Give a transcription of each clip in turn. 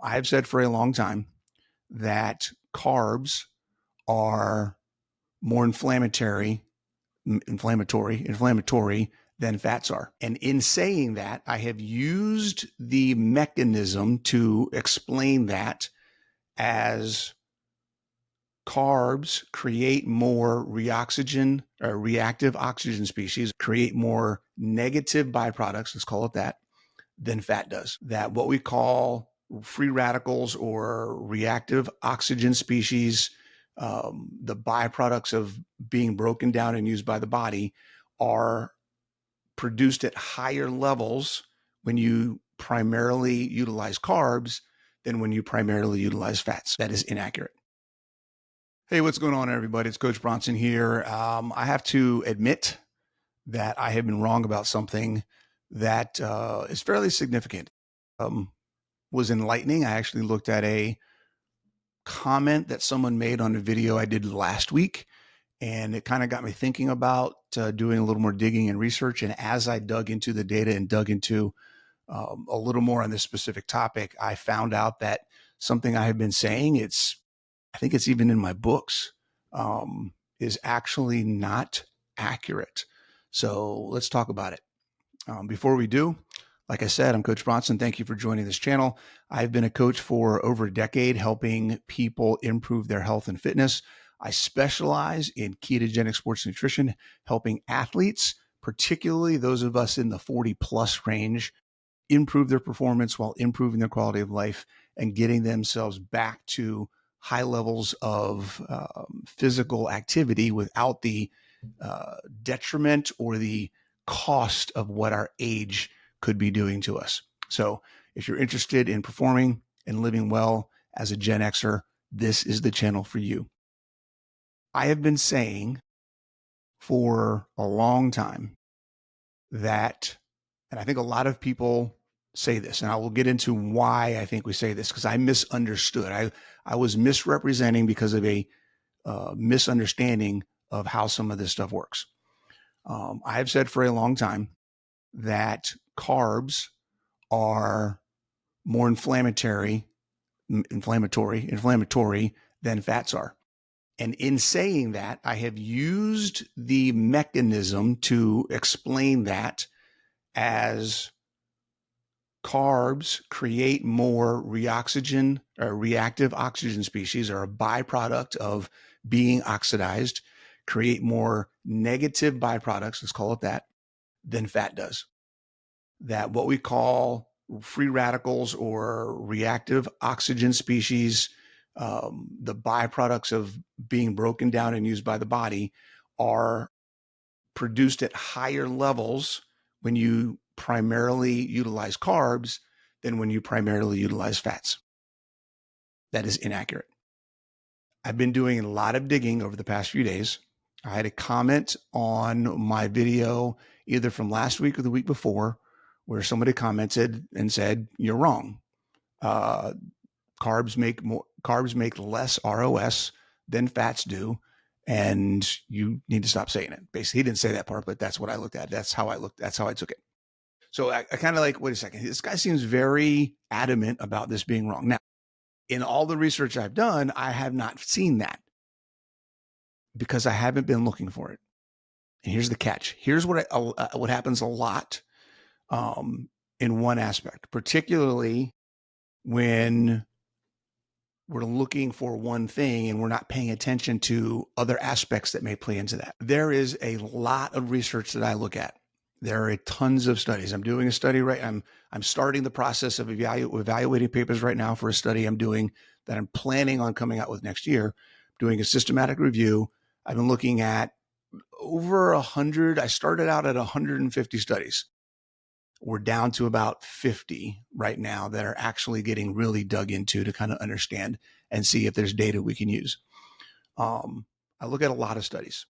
I've said for a long time that carbs are more inflammatory than fats are. And in saying that, I have used the mechanism to explain that as carbs create more reactive oxygen species, create more negative byproducts, let's call it that, than fat does. That what we call free radicals or reactive oxygen species, the byproducts of being broken down and used by the body, are produced at higher levels when you primarily utilize carbs than when you primarily utilize fats. That is inaccurate. Hey, what's going on, everybody? It's Coach Bronson here. I have to admit that I have been wrong about something that is fairly significant. Was enlightening. I actually looked at a comment that someone made on a video I did last week, and it kind of got me thinking about doing a little more digging and research. And as I dug into the data and dug into a little more on this specific topic, I found out that something I have been saying, I think it's even in my books, is actually not accurate. So let's talk about it. Before we do, like I said, I'm Coach Bronson. Thank you for joining this channel. I've been a coach for over a decade, helping people improve their health and fitness. I specialize in ketogenic sports nutrition, helping athletes, particularly those of us in the 40 plus range, improve their performance while improving their quality of life and getting themselves back to high levels of physical activity without the detriment or the cost of what our age could be doing to us. So if you're interested in performing and living well as a Gen Xer, this is the channel for you. I have been saying for a long time that, and I think a lot of people say this, and I will get into why I think we say this, because I misunderstood. I was misrepresenting because of a misunderstanding of how some of this stuff works. I have said for a long time that carbs are more inflammatory than fats are. And in saying that, I have used the mechanism to explain that as carbs create more reactive oxygen species, or a byproduct of being oxidized, create more negative byproducts, let's call it that, than fat does. That what we call free radicals or reactive oxygen species, the byproducts of being broken down and used by the body, are produced at higher levels when you primarily utilize carbs than when you primarily utilize fats. That is inaccurate. I've been doing a lot of digging over the past few days. I had a comment on my video either from last week or the week before where somebody commented and said, "You're wrong. Carbs make less ROS than fats do, and you need to stop saying it." Basically, he didn't say that part, but that's what I looked at. That's how I took it. So I kind of like, wait a second. This guy seems very adamant about this being wrong. Now, in all the research I've done, I have not seen that because I haven't been looking for it. And here's the catch. Here's what happens a lot in one aspect, particularly when we're looking for one thing and we're not paying attention to other aspects that may play into that. There is a lot of research that I look at. There are tons of studies. I'm doing a study I'm starting the process of evaluating papers right now for a study I'm doing that I'm planning on coming out with next year, doing a systematic review. I've been looking at over 100. I started out at 150 studies. We're down to about 50 right now that are actually getting really dug into to kind of understand and see if there's data we can use. I look at a lot of studies,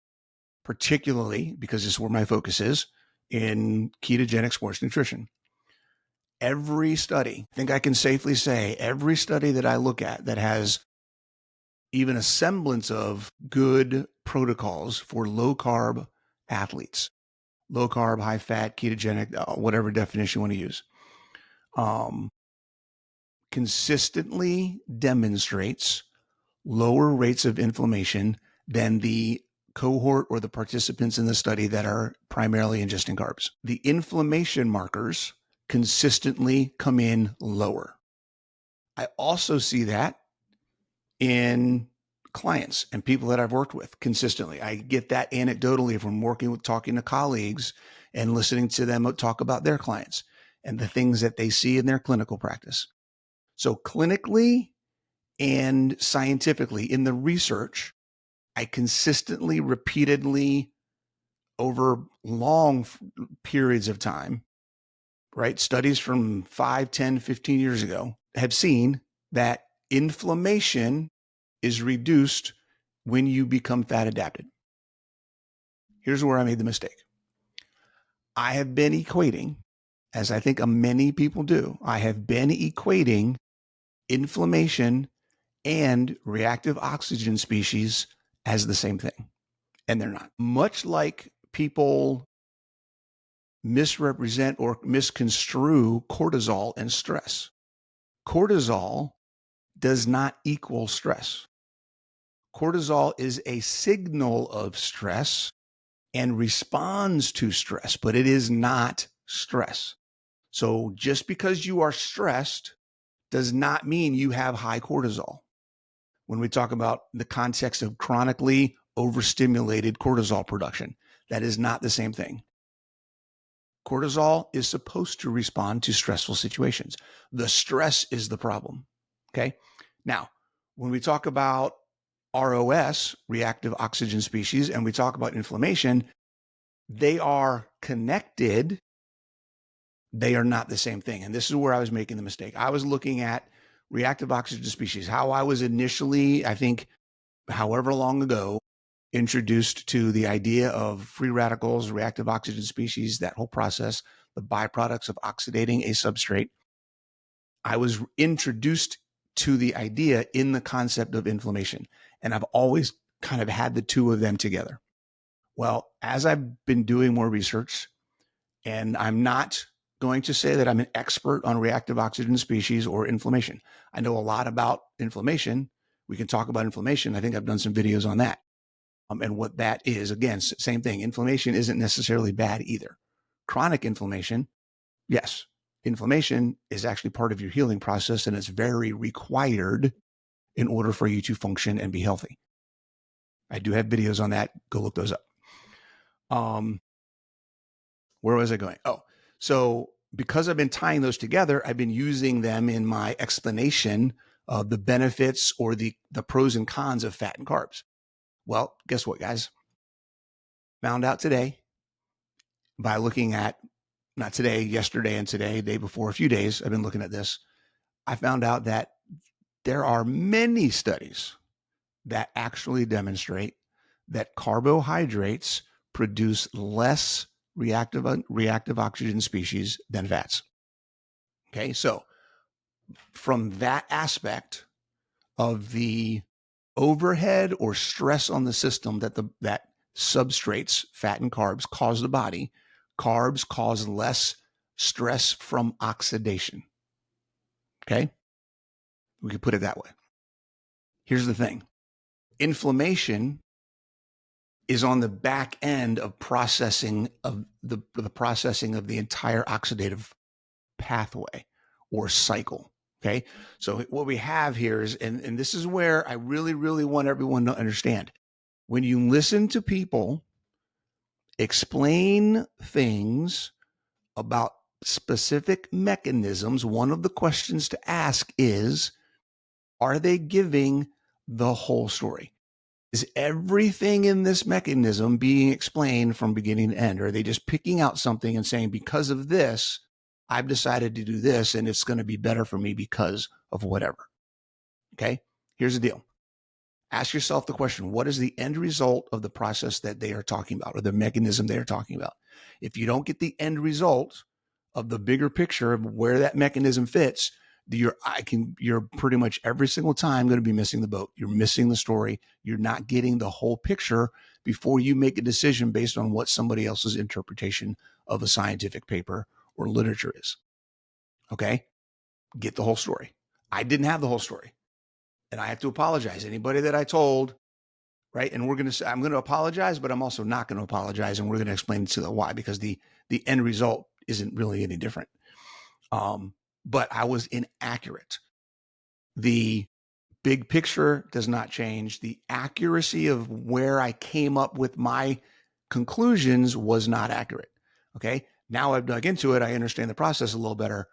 particularly because this is where my focus is in ketogenic sports nutrition. Every study, I think I can safely say, every study that I look at that has even a semblance of good protocols for low carb athletes, low carb, high fat, ketogenic, whatever definition you want to use, consistently demonstrates lower rates of inflammation than the cohort or the participants in the study that are primarily ingesting carbs. The inflammation markers consistently come in lower. I also see that in clients and people that I've worked with consistently. I get that anecdotally from talking to colleagues and listening to them talk about their clients and the things that they see in their clinical practice. So clinically and scientifically in the research, I consistently, repeatedly, over long periods of time, right? Studies from 5, 10, 15 years ago have seen that inflammation is reduced when you become fat adapted. Here's where I made the mistake. I have been equating, as I think many people do, I have been equating inflammation and reactive oxygen species as the same thing. And they're not. Much like people misrepresent or misconstrue cortisol and stress. Cortisol does not equal stress. Cortisol is a signal of stress and responds to stress, but it is not stress. So just because you are stressed does not mean you have high cortisol. When we talk about the context of chronically overstimulated cortisol production, that is not the same thing. Cortisol is supposed to respond to stressful situations. The stress is the problem. Okay. Now, when we talk about ROS, reactive oxygen species, and we talk about inflammation, they are connected. They are not the same thing. And this is where I was making the mistake. I was looking at reactive oxygen species, how I was initially, I think, however long ago, introduced to the idea of free radicals, reactive oxygen species, that whole process, the byproducts of oxidating a substrate. I was introduced to the idea in the concept of inflammation. And I've always kind of had the two of them together. Well, as I've been doing more research, and I'm not going to say that I'm an expert on reactive oxygen species or inflammation. I know a lot about inflammation. We can talk about inflammation. I think I've done some videos on that. And what that is, again, same thing. Inflammation isn't necessarily bad either. Chronic inflammation, yes. Inflammation is actually part of your healing process, and it's very required in order for you to function and be healthy. I do have videos on that. Go look those up. Where was I going? Oh, so because I've been tying those together, I've been using them in my explanation of the benefits or the pros and cons of fat and carbs. Well, guess what, guys? Found out today by looking at, not today, yesterday and today, day before, a few days, I've been looking at this. I found out that there are many studies that actually demonstrate that carbohydrates produce less reactive oxygen species than fats. Okay, so from that aspect of the overhead or stress on the system that substrates, fat and carbs, cause the body, carbs cause less stress from oxidation. Okay, we could put it that way. Here's the thing. Inflammation is on the back end of processing of the processing of the entire oxidative pathway or cycle. Okay. So what we have here is, and this is where I really, really want everyone to understand. When you listen to people explain things about specific mechanisms, one of the questions to ask is, are they giving the whole story? Is everything in this mechanism being explained from beginning to end? Or are they just picking out something and saying, because of this, I've decided to do this and it's going to be better for me because of whatever? Okay, here's the deal. Ask yourself the question, what is the end result of the process that they are talking about or the mechanism they are talking about? If you don't get the end result of the bigger picture of where that mechanism fits, you're pretty much every single time going to be missing the boat. You're missing the story. You're not getting the whole picture before you make a decision based on what somebody else's interpretation of a scientific paper or literature is. Okay? Get the whole story. I didn't have the whole story. And I have to apologize. Anybody that I told, right? And I'm going to apologize, but I'm also not going to apologize. And we're going to explain to the why, because the end result isn't really any different. But I was inaccurate. The big picture does not change. The accuracy of where I came up with my conclusions was not accurate. Okay. Now I've dug into it. I understand the process a little better.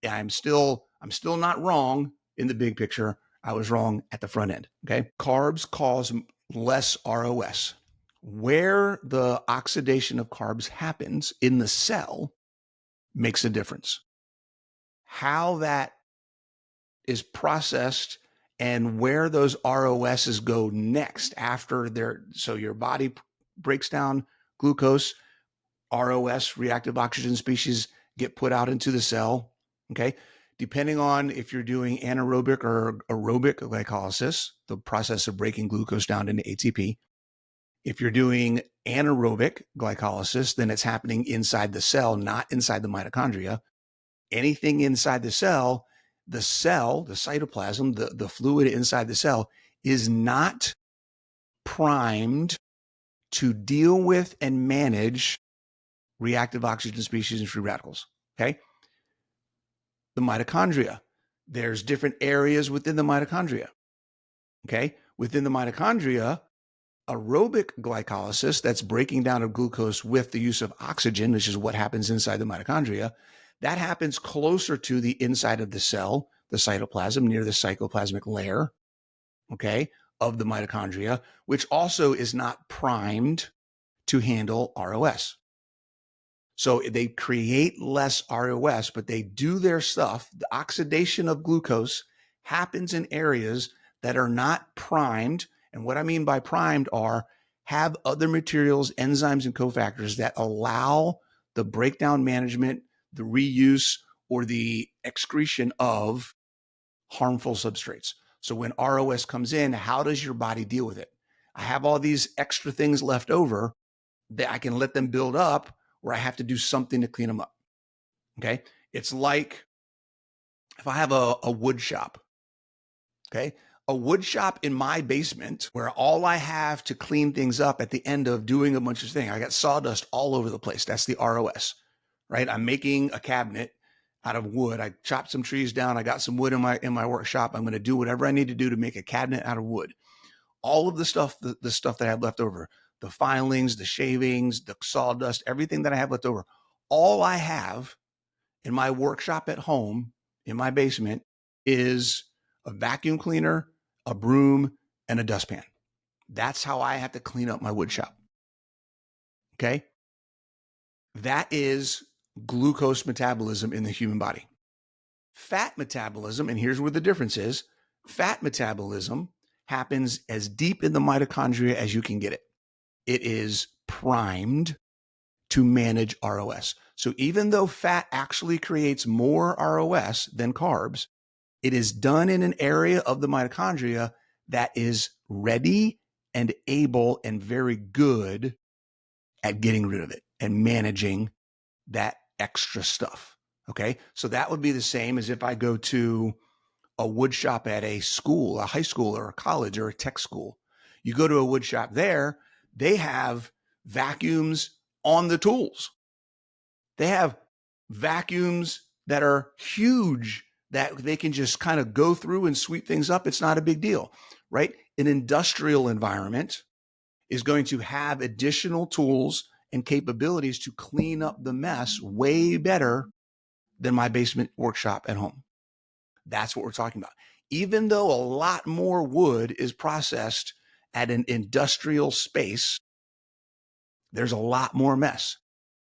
I'm still not wrong in the big picture. I was wrong at the front end. Okay. Carbs cause less ROS. Where the oxidation of carbs happens in the cell makes a difference. How that is processed and where those ROSs go next after so your body breaks down glucose, ROS, reactive oxygen species, get put out into the cell. Okay. Depending on if you're doing anaerobic or aerobic glycolysis, the process of breaking glucose down into ATP. If you're doing anaerobic glycolysis, then it's happening inside the cell, not inside the mitochondria. Anything inside the cell, the cytoplasm, the fluid inside the cell is not primed to deal with and manage reactive oxygen species and free radicals. Okay. The mitochondria, there's different areas within the mitochondria. Okay. Within the mitochondria, aerobic glycolysis, that's breaking down of glucose with the use of oxygen, which is what happens inside the mitochondria, that happens closer to the inside of the cell, the cytoplasm, near the cytoplasmic layer, okay, of the mitochondria, which also is not primed to handle ROS. So they create less ROS, but they do their stuff. The oxidation of glucose happens in areas that are not primed. And what I mean by primed have other materials, enzymes, and cofactors that allow the breakdown management, the reuse, or the excretion of harmful substrates. So when ROS comes in, how does your body deal with it? I have all these extra things left over that I can let them build up, where I have to do something to clean them up. Okay. It's like if I have a wood shop, okay, a wood shop in my basement where all I have to clean things up at the end of doing a bunch of things, I got sawdust all over the place. That's the ROS, right? I'm making a cabinet out of wood. I chopped some trees down. I got some wood in my workshop. I'm going to do whatever I need to do to make a cabinet out of wood. All of the stuff that I have left over, the filings, the shavings, the sawdust, everything that I have left over, all I have in my workshop at home, in my basement, is a vacuum cleaner, a broom, and a dustpan. That's how I have to clean up my wood shop. Okay. That is glucose metabolism in the human body. Fat metabolism, and here's where the difference is, fat metabolism happens as deep in the mitochondria as you can get it. It is primed to manage ROS. So even though fat actually creates more ROS than carbs, it is done in an area of the mitochondria that is ready and able and very good at getting rid of it and managing that extra stuff. Okay. So that would be the same as if I go to a wood shop at a school, a high school or a college or a tech school. You go to a wood shop there, they have vacuums on the tools. They have vacuums that are huge that they can just kind of go through and sweep things up. It's not a big deal, right? An industrial environment is going to have additional tools and capabilities to clean up the mess way better than my basement workshop at home. That's what we're talking about. Even though a lot more wood is processed at an industrial space, there's a lot more mess.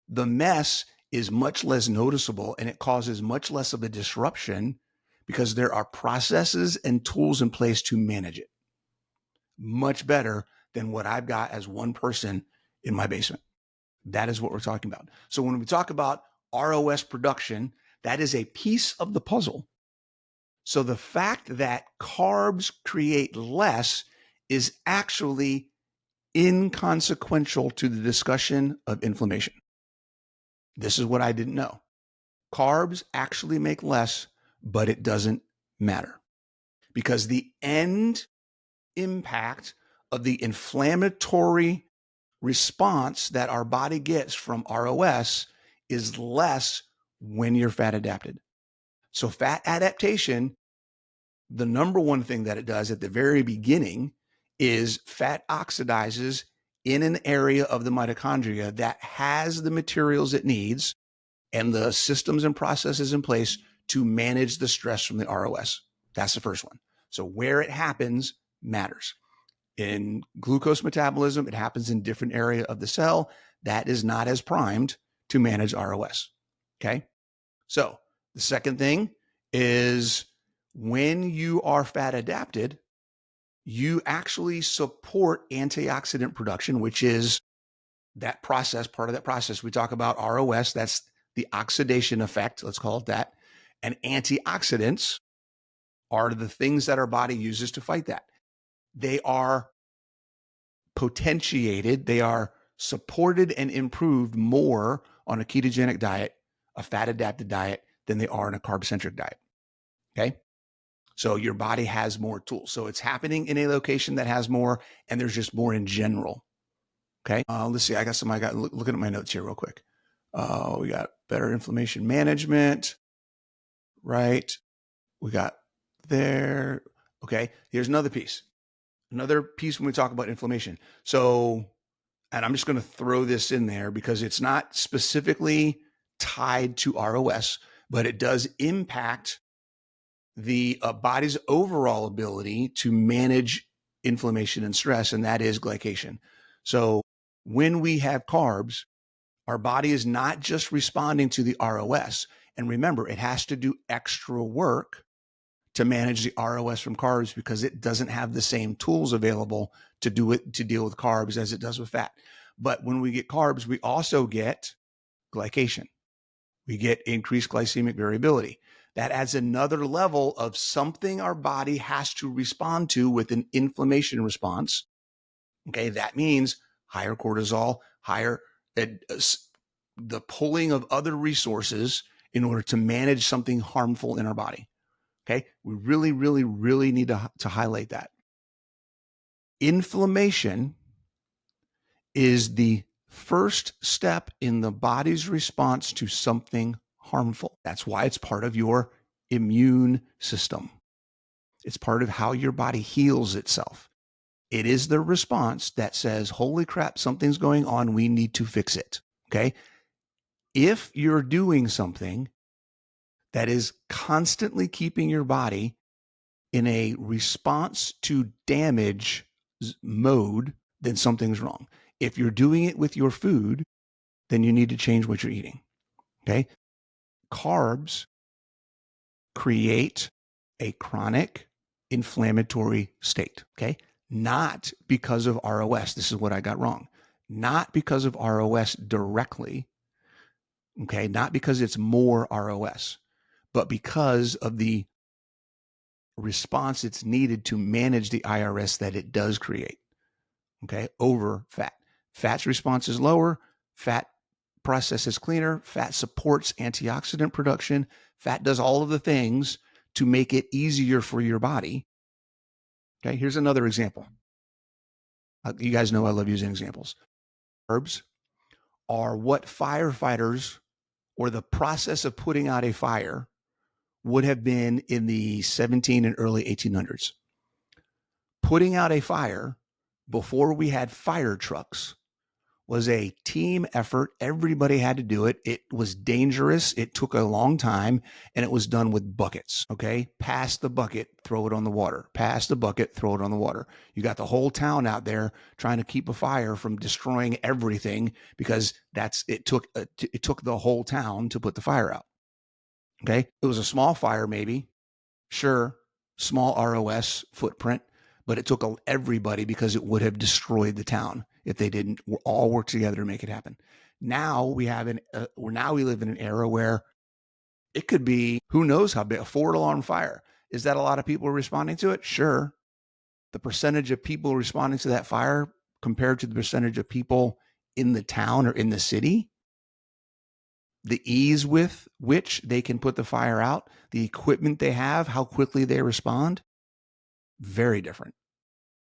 The mess is much less noticeable and it causes much less of a disruption because there are processes and tools in place to manage it. Much better than what I've got as one person in my basement. That is what we're talking about. So when we talk about ROS production, that is a piece of the puzzle. So the fact that carbs create less is actually inconsequential to the discussion of inflammation. This is what I didn't know. Carbs actually make less, but it doesn't matter, because the end impact of the inflammatory response that our body gets from ROS is less when you're fat adapted. So fat adaptation, the number one thing that it does at the very beginning is fat oxidizes in an area of the mitochondria that has the materials it needs and the systems and processes in place to manage the stress from the ROS. That's the first one. So where it happens matters. In glucose metabolism, it happens in different area of the cell that is not as primed to manage ROS. Okay. So the second thing is when you are fat adapted, you actually support antioxidant production, which is that process, part of that process. We talk about ROS, that's the oxidation effect, let's call it that. And antioxidants are the things that our body uses to fight that. They are potentiated, they are supported and improved more on a ketogenic diet, a fat adapted diet, than they are in a carb centric diet. Okay. So your body has more tools. So it's happening in a location that has more, and there's just more in general. Okay. Let's see. I got looking at my notes here real quick. We got better inflammation management, right? We got there. Okay. Here's another piece. Another piece when we talk about inflammation. So, and I'm just going to throw this in there because it's not specifically tied to ROS, but it does impact the body's overall ability to manage inflammation and stress, and that is glycation. So when we have carbs, our body is not just responding to the ROS. And remember, it has to do extra work to manage the ROS from carbs because it doesn't have the same tools available to do it, to deal with carbs as it does with fat. But when we get carbs, we also get glycation. We get increased glycemic variability. That adds another level of something our body has to respond to with an inflammation response. Okay, that means higher cortisol, higher the pulling of other resources in order to manage something harmful in our body. Okay, we really, really, really need to highlight that. Inflammation is the first step in the body's response to something harmful. That's why it's part of your immune system. It's part of how your body heals itself. It is the response that says, holy crap, something's going on. We need to fix it. Okay. If you're doing something that is constantly keeping your body in a response to damage mode, then something's wrong. If you're doing it with your food, then you need to change what you're eating. Okay. Carbs create a chronic inflammatory state. Okay. Not because of ROS. This is what I got wrong. Not because of ROS directly. Okay. Not because it's more ROS, but because of the response it's needed to manage the IRS that it does create. Okay. Over fat. Fat's response is lower. Fat process is cleaner. Fat supports antioxidant production. Fat does all of the things to make it easier for your body. Okay. Here's another example. You guys know I love using examples. Carbs are what firefighters or the process of putting out a fire would have been in the 17 and early 1800s. Putting out a fire before we had fire trucks was a team effort. Everybody had to do it. It was dangerous. It took a long time, and it was done with buckets. Okay. Pass the bucket, throw it on the water. Pass the bucket, throw it on the water. You got the whole town out there trying to keep a fire from destroying everything because it took the whole town to put the fire out. Okay. It was a small fire, maybe. Sure. Small ROS footprint, but it took everybody because it would have destroyed the town if they didn't all work together to make it happen. Now we live in an era where it could be, who knows how big, a 4-alarm fire. Is that a lot of people responding to it? Sure. The percentage of people responding to that fire compared to the percentage of people in the town or in the city, the ease with which they can put the fire out, the equipment they have, how quickly they respond, very different.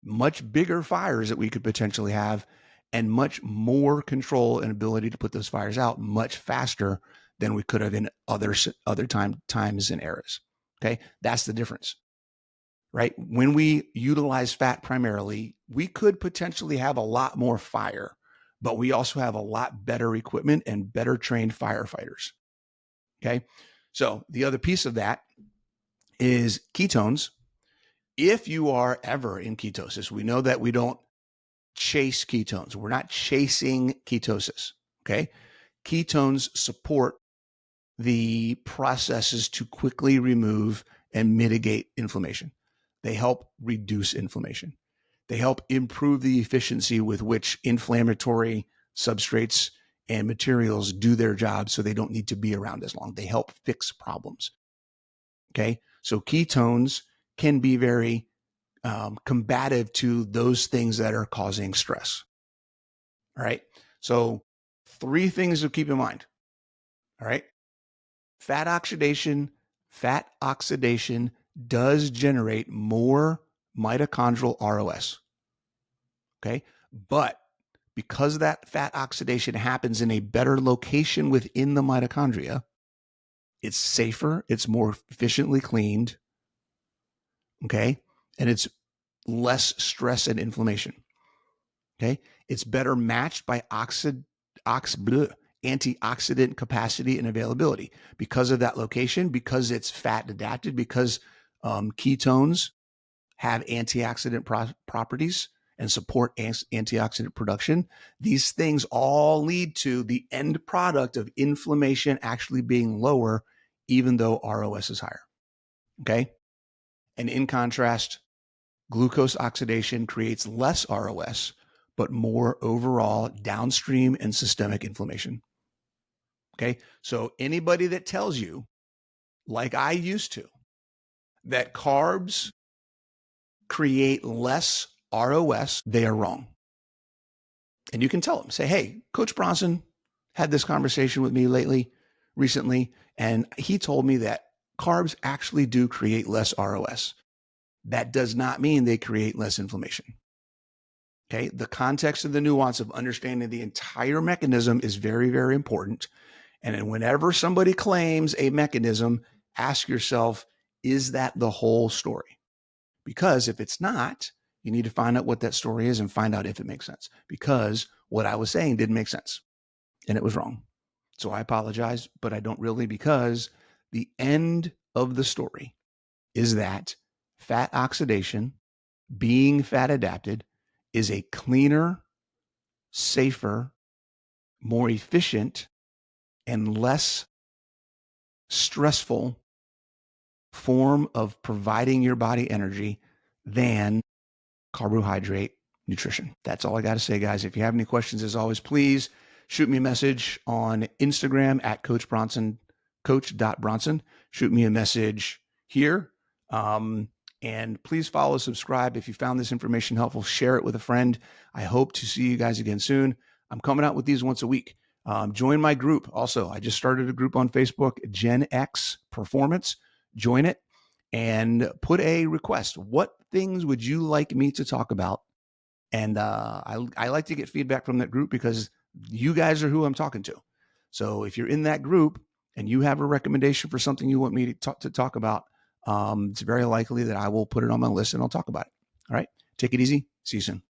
Much bigger fires that we could potentially have, and much more control and ability to put those fires out much faster than we could have in other times and eras. Okay, that's the difference, right? When we utilize fat primarily, we could potentially have a lot more fire, but we also have a lot better equipment and better trained firefighters. Okay, so the other piece of that is ketones. If you are ever in ketosis, we know that we don't chase ketones. We're not chasing ketosis. Okay. Ketones support the processes to quickly remove and mitigate inflammation. They help reduce inflammation. They help improve the efficiency with which inflammatory substrates and materials do their job so they don't need to be around as long. They help fix problems. Okay. So ketones can be very combative to those things that are causing stress. All right. So 3 things to keep in mind. All right. Fat oxidation does generate more mitochondrial ROS. Okay. But because that fat oxidation happens in a better location within the mitochondria, it's safer, it's more efficiently cleaned. Okay. And it's less stress and inflammation. Okay. It's better matched by antioxidant capacity and availability because of that location, because it's fat adapted, because ketones have antioxidant properties and support antioxidant production. These things all lead to the end product of inflammation actually being lower, even though ROS is higher. Okay. And in contrast, glucose oxidation creates less ROS, but more overall downstream and systemic inflammation. Okay. So anybody that tells you, like I used to, that carbs create less ROS, they are wrong. And you can tell them, say, hey, Coach Bronson had this conversation with me recently, and he told me that carbs actually do create less ROS. That does not mean they create less inflammation. Okay. The context and the nuance of understanding the entire mechanism is very, very important. And whenever somebody claims a mechanism, ask yourself, is that the whole story? Because if it's not, you need to find out what that story is and find out if it makes sense. Because what I was saying didn't make sense and it was wrong. So I apologize, but I don't really, because the end of the story is that fat oxidation, being fat adapted, is a cleaner, safer, more efficient, and less stressful form of providing your body energy than carbohydrate nutrition. That's all I got to say, guys. If you have any questions, as always, please shoot me a message on Instagram at Coach Bronson, coach.bronson. Shoot me a message here. And please follow, subscribe. If you found this information helpful, share it with a friend. I hope to see you guys again soon. I'm coming out with these once a week. Join my group. Also, I just started a group on Facebook, Gen X Performance. Join it and put a request. What things would you like me to talk about? And I like to get feedback from that group because you guys are who I'm talking to. So if you're in that group and you have a recommendation for something you want me to talk about, it's very likely that I will put it on my list and I'll talk about it. All right. Take it easy. See you soon.